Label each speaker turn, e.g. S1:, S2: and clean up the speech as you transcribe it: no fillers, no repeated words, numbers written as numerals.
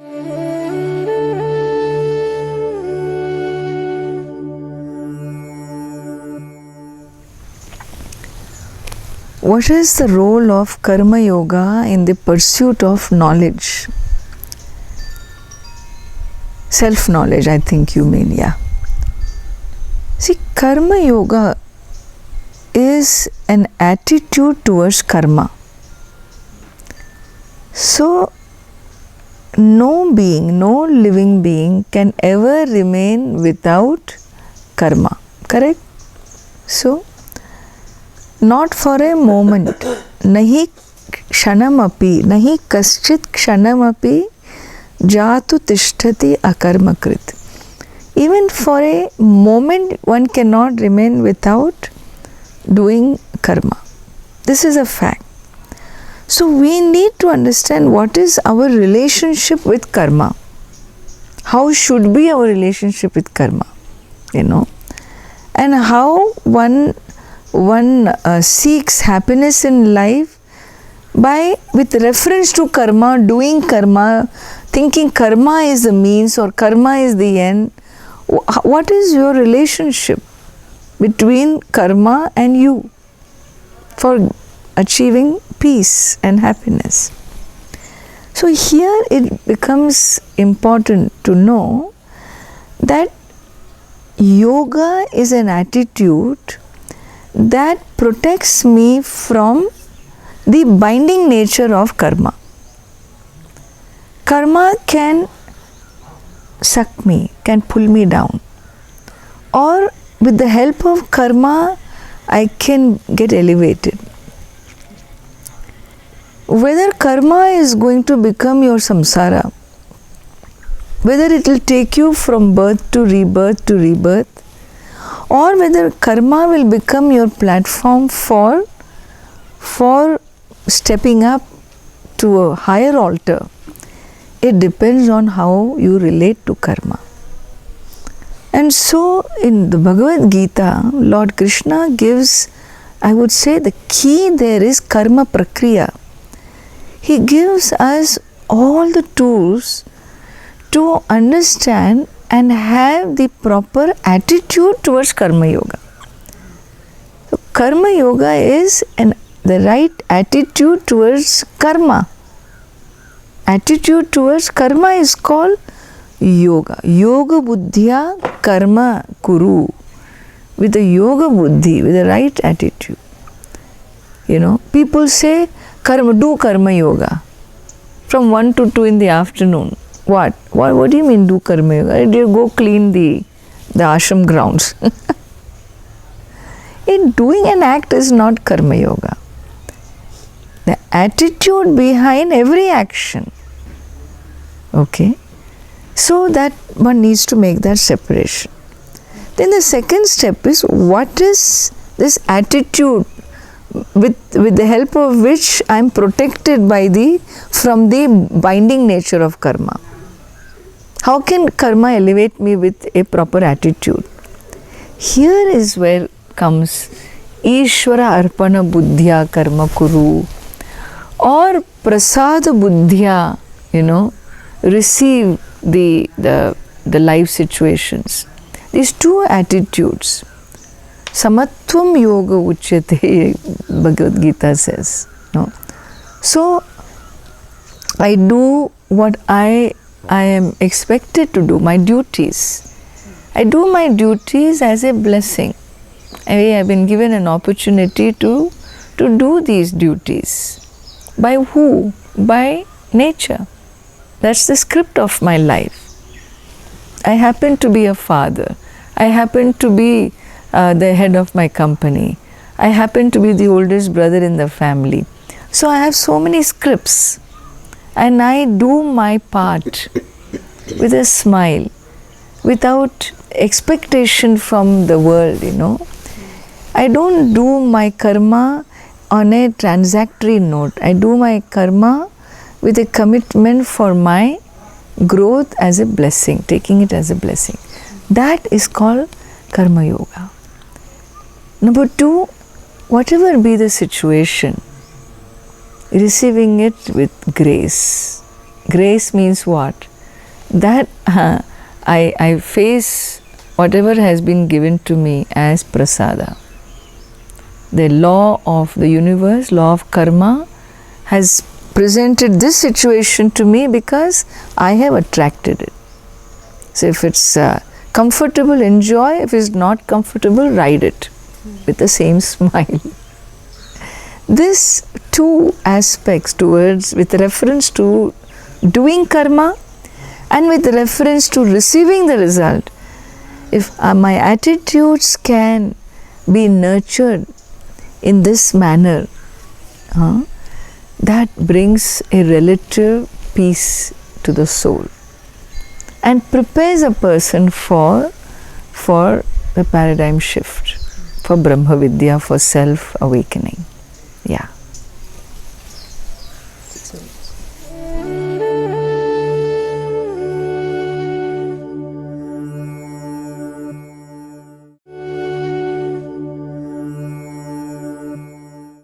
S1: What is the role of Karma Yoga in the pursuit of knowledge? Self-knowledge, I think you mean, yeah. See, Karma Yoga is an attitude towards karma. So, no being, no living being can ever remain without karma, correct? So, not for a moment, nahi kshanamapi, nahi kaschit kshanamapi jatu tishtati akarmakrit. Even for a moment, one cannot remain without doing karma. This is a fact. So we need to understand what is our relationship with karma. How should be our relationship with karma, and how one seeks happiness in life with reference to karma, doing karma, thinking karma is the means or karma is the end. What is your relationship between karma and you for achieving peace and happiness? So here it becomes important to know that yoga is an attitude that protects me from the binding nature of karma. Karma can suck me, can pull me down, or with the help of karma I can get elevated. Whether karma is going to become your samsara, whether it will take you from birth to rebirth, or whether karma will become your platform for stepping up to a higher altar, it depends on how you relate to karma. And so in the Bhagavad Gita, Lord Krishna gives, I would say, the key there is karma prakriya. He gives us all the tools to understand and have the proper attitude towards karma yoga. So karma yoga is the right attitude towards karma. Attitude towards karma is called yoga. Yoga buddhya karma kuru. With the yoga buddhi, with the right attitude. People say, do karma yoga from 1 to 2 in the afternoon. What do you mean do karma yoga? Do you go clean the ashram grounds? Doing an act is not karma yoga. The attitude behind every action. Okay? So that one needs to make that separation. Then the second step is, what is this attitude with the help of which I am protected from the binding nature of karma? How can karma elevate me with a proper attitude? Here is where comes Ishvara Arpana Buddhya Karma Kuru, or Prasada Buddhya, receive the life situations. These two attitudes, Samatvam Yoga Uchyate, Bhagavad Gita says. So, I do what I am expected to do, my duties. I do my duties as a blessing. I have been given an opportunity to do these duties. By who? By nature. That's the script of my life. I happen to be a father. I happen to be the head of my company. I happen to be the oldest brother in the family. So I have so many scripts. And I do my part with a smile, without expectation from the world, I don't do my karma on a transactory note. I do my karma with a commitment for my growth as a blessing, taking it as a blessing. That is called karma yoga. Number 2, whatever be the situation, receiving it with grace. Grace means what? that I face whatever has been given to me as prasada. The law of the universe, law of karma, has presented this situation to me because I have attracted it. So if it's comfortable, enjoy. If it's not comfortable, ride it with the same smile. These two aspects towards, with reference to doing karma and with reference to receiving the result, if my attitudes can be nurtured in this manner, that brings a relative peace to the soul and prepares a person for the paradigm shift, for Brahma Vidya, for self awakening. Yeah.